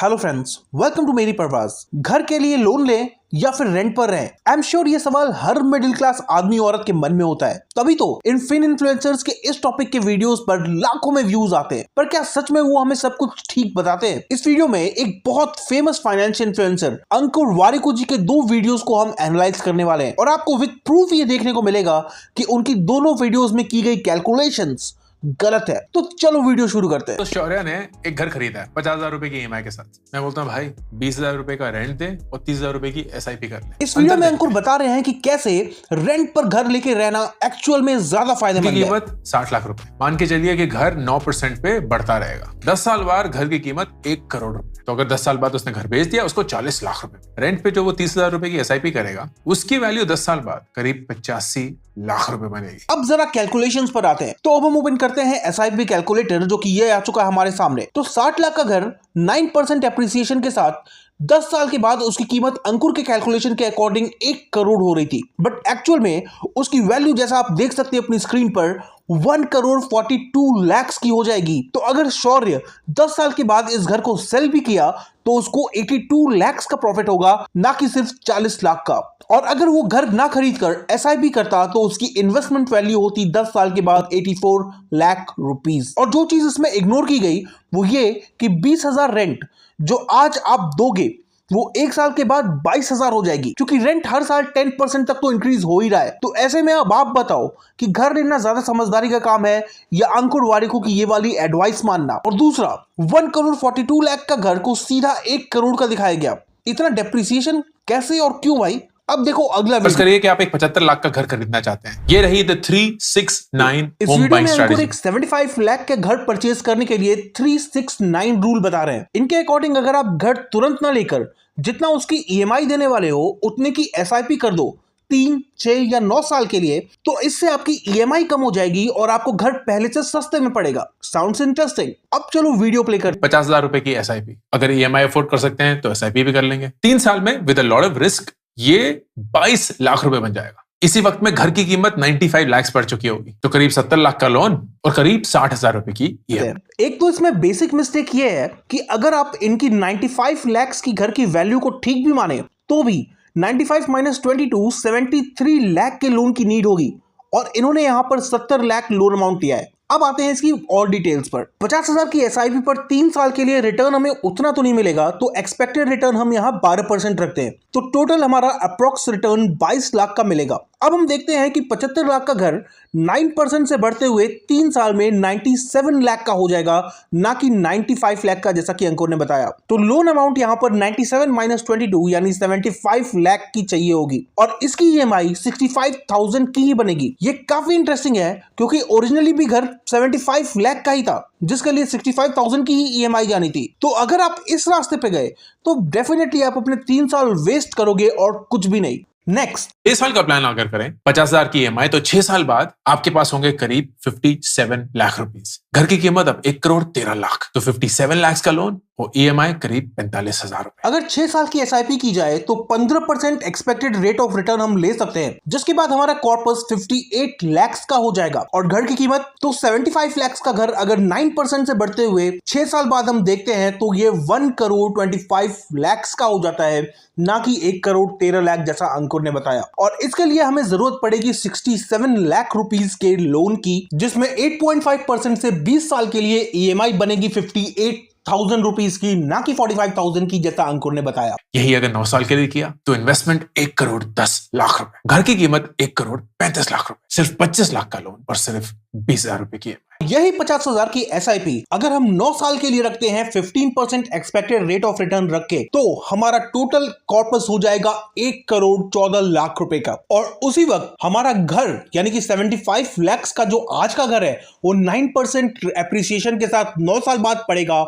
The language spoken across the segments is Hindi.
हेलो फ्रेंड्स, वेलकम टू मेरी प्रवास। घर के लिए लोन लें या फिर रेंट पर रहें? आई एम श्योर ये सवाल हर मिडिल क्लास आदमी औरत के मन में होता है। तभी तो इन फिन इन्फ्लुएंसर्स के इस टॉपिक के वीडियोस पर लाखों में व्यूज आते हैं। पर क्या सच में वो हमें सब कुछ ठीक बताते हैं? इस वीडियो में एक बहुत फेमस फाइनेंशियल इन्फ्लुएंसर अंकुर वारिकू जी के 2 वीडियोस को हम एनालाइज करने वाले हैं और आपको विद प्रूफ ये देखने को मिलेगा कि उनकी दोनों वीडियोस में की गई कैलकुलेशंस गलत है। तो चलो वीडियो शुरू करते हैं। तो शौर्य ने एक घर खरीदा है 50,000 रुपए की ईएमआई के साथ। मैं बोलता हूँ भाई 20,000 रुपए का रेंट दे और 30,000 रुपए की एसआईपी कर ले। इस वीडियो में अंकुर बता रहे हैं कि कैसे रेंट पर घर लेके रहना एक्चुअल में ज्यादा फायदेमंद है। कीमत 60 लाख रुपए। मान के चलिए कि घर 9% पे बढ़ता रहेगा। 10 साल बाद घर की कीमत 1 करोड़ रुपए। तो अगर 10 साल बाद उसने घर बेच दिया, उसको 40 लाख रुपए रेंट पे जो वो 30,000 रुपए की एसआईपी करेगा, उसकी वैल्यू 10 साल बाद करीब 85 लाख रुपए बनेगी। अब जरा कैलकुलेशंस पर आते हैं। तो अब हम ओपन करते हैं एसआईपी कैलकुलेटर, जो कि ये आ चुका है हमारे सामने। तो 60 लाख का घर 9% एप्रिसिएशन के साथ 10 साल के बाद उसकी कीमत अंकुर के कैलकुलेशन के अकॉर्डिंग 1 करोड़ हो रही थी। बट एक्चुअल में उसकी वैल्यू, जैसा आप देख सकते हैं अपनी स्क्रीन पर, 1 करोड़ 42 लाख की हो जाएगी। तो अगर शौर्य 10 साल के बाद इस घर को सेल भी किया तो उसको 82 लाख का प्रॉफिट होगा, ना कि सिर्फ 40 लाख का। और अगर वो घर ना खरीद कर एसआईपी करता तो उसकी इन्वेस्टमेंट वैल्यू होती 10 साल के बाद 84 लाख रुपीस। और जो चीज इसमें इग्नोर की गई वो ये कि 20,000 रेंट जो आज आप दोगे वो 1 साल के बाद 22,000 हो जाएगी, क्योंकि रेंट हर साल 10% तक तो इंक्रीज हो ही रहा है। तो ऐसे में अब आप बताओ कि घर लेना ज्यादा समझदारी का काम है या अंकुर वारिकू की ये वाली एडवाइस मानना। और दूसरा, 1 करोड़ 42 लाख का घर को सीधा 1 करोड़ का दिखाया गया। इतना डेप्रिसिएशन कैसे और क्यों भाई? अब देखो अगला बस करिए कि आप एक 75 लाख का घर खरीदना चाहते हैं। ये रही द 369 इस होम वीडियो बाइंग में स्ट्रेटजी। अंकुर एक 75 लाख के घर परचेज करने के लिए 369 रूल बता रहे हैं। इनके अकॉर्डिंग अगर आप घर तुरंत ना लेकर जितना उसकी ईएमआई देने वाले हो उतने की एसआईपी कर दो 3, 6 या 9 साल के लिए, तो इससे आपकी ईएमआई कम हो जाएगी और आपको घर पहले से सस्ते में पड़ेगा। Sounds interesting? अब चलो वीडियो प्ले कर। 50,000 रुपए की एसआईपी, अगर ईएमआई अफोर्ड कर सकते हैं तो एसआईपी भी कर लेंगे। 3 साल में with a lot of risk ये 22 लाख रुपए बन जाएगा। इसी वक्त में घर की कीमत 95 लाख पड़ चुकी होगी, तो करीब 70 लाख का लोन और करीब 60,000 रुपए की ईएमआई। एक तो इसमें बेसिक मिस्टेक ये है कि अगर आप इनकी 95 लाख की घर की वैल्यू को ठीक भी माने तो भी 95 - 22 73 लाख के लोन की नीड होगी और इन्होंने यहां पर 70 लाख लोन अमाउंट लिया है। अब आते हैं इसकी और डिटेल्स पर। 50,000 की एसआईपी पर 3 साल के लिए रिटर्न हमें उतना तो नहीं मिलेगा, तो एक्सपेक्टेड रिटर्न हम यहाँ 12% रखते हैं, तो टोटल हमारा अप्रोक्स रिटर्न 22 लाख का मिलेगा। अब हम देखते हैं कि 75 लाख का घर 9% से बढ़ते हुए 3 साल में 97 लाख का हो जाएगा, ना कि 95 लाख का, जैसा कि अंकुर ने बताया। तो लोन अमाउंट यहाँ पर 97 - 22 यानी 75 लाख की चाहिए होगी और इसकी ईएमआई 65,000 की ही बनेगी। ये काफी इंटरेस्टिंग है क्योंकि ओरिजिनली भी घर 75 लाख का ही था, जिसके लिए 65,000 की ही ईएमआई जानी थी। तो अगर आप इस रास्ते पे गए तो डेफिनेटली आप अपने 3 साल वेस्ट करोगे और कुछ भी नहीं। नेक्स्ट, 6 साल का प्लान अगर करें 50,000 की ईएमआई, तो 6 साल बाद आपके पास होंगे करीब 57 लाख रुपीस। घर की कीमत अब 1 करोड़ 13 लाख, तो 57 लाख का लोन और ईएमआई करीब 45,000 रुपए। अगर 6 साल की एसआईपी की जाए तो 15% एक्सपेक्टेड रेट ऑफ रिटर्न हम ले सकते हैं, जिसके बाद हमारा कॉर्पस 58 लाख का हो जाएगा और घर की कीमत तो 75 लाख का घर अगर 9% से बढ़ते हुए 6 साल बाद हम देखते हैं तो ये 1 करोड़ 25 लाख का हो जाता है, ना कि 1 करोड़ 13 लाख जैसा अंकुर ने बताया। और इसके लिए हमें जरूरत पड़ेगी 67 लाख रुपीस के लोन की, जिसमें 8.5% से 20 साल के लिए ईएमआई बनेगी 58,000 रुपीस की, ना कि 45,000 की, जैसा अंकुर ने बताया। यही अगर 9 साल के लिए किया तो इन्वेस्टमेंट 1 करोड़ 10 लाख रुपए, घर की कीमत 1 करोड़ 35 लाख रुपए, सिर्फ 25 लाख का लोन और सिर्फ 20,000 रुपए की ईएमआई। यही 50,000 की एसआईपी अगर हम 9 साल के लिए रखते हैं 15% एक्सपेक्टेड रेट ऑफ रिटर्न रख के, तो हमारा टोटल कॉर्पस हो जाएगा 1 करोड़ 14 लाख रुपए का। और उसी वक्त हमारा घर यानी कि 75 लाख का जो आज का घर है वो 9% एप्रिसिएशन के साथ 9 साल बाद पड़ेगा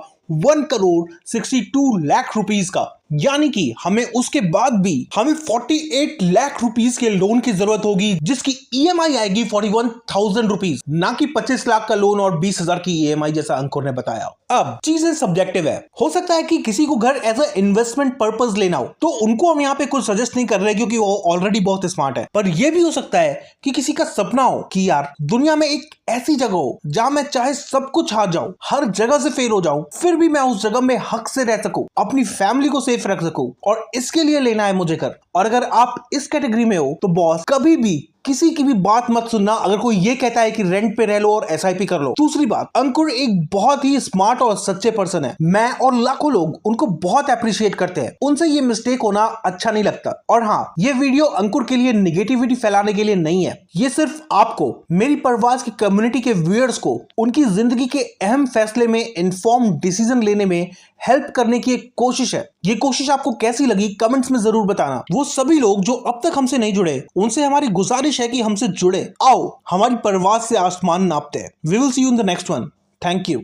1 करोड़ 62 लाख रुपीस का। यानी कि हमें उसके बाद भी हमें 48 लाख रुपीस के लोन की जरूरत होगी, जिसकी ईएमआई आएगी 41,000 रुपीस, ना कि 25 लाख का लोन और 20,000 की ईएमआई जैसा अंकुर ने बताया। अब चीजें सब्जेक्टिव है, हो सकता है कि किसी को घर एज अ इन्वेस्टमेंट पर्पस लेना हो, तो उनको हम यहाँ पे कुछ सजेस्ट नहीं कर रहे क्योंकि वो ऑलरेडी बहुत स्मार्ट है। पर यह भी हो सकता है कि किसी का सपना हो कि यार दुनिया में एक ऐसी जगह हो जहां मैं चाहे सब कुछ हार जाऊं, हर जगह से फेल हो जाऊं, फिर भी मैं उस जगह में हक से रह सकूं, अपनी फैमिली को सेफ रख सकूं, और इसके लिए लेना है मुझे घर। और अगर आप इस कैटेगरी में हो तो बॉस कभी भी किसी की भी बात मत सुनना अगर कोई ये कहता है कि रेंट पे रह लो और एसआईपी कर लो। दूसरी बात, अंकुर एक बहुत ही स्मार्ट और सच्चे पर्सन है। मैं और लाखों लोग उनको बहुत अप्रिशिएट करते हैं। उनसे ये मिस्टेक होना अच्छा नहीं लगता। और हाँ, ये वीडियो अंकुर के लिए निगेटिविटी फैलाने के लिए नहीं है। ये सिर्फ आपको, मेरी परवाज की कम्युनिटी के व्यूअर्स को, उनकी जिंदगी के अहम फैसले में इन्फॉर्म्ड डिसीजन लेने में हेल्प करने की एक कोशिश है। ये कोशिश आपको कैसी लगी कमेंट्स में जरूर बताना। वो सभी लोग जो अब तक हमसे नहीं जुड़े, उनसे हमारी गुजारिश है कि हमसे जुड़े। आओ हमारी परवाज से आसमान नापते हैं। We will see you in the next one. Thank you.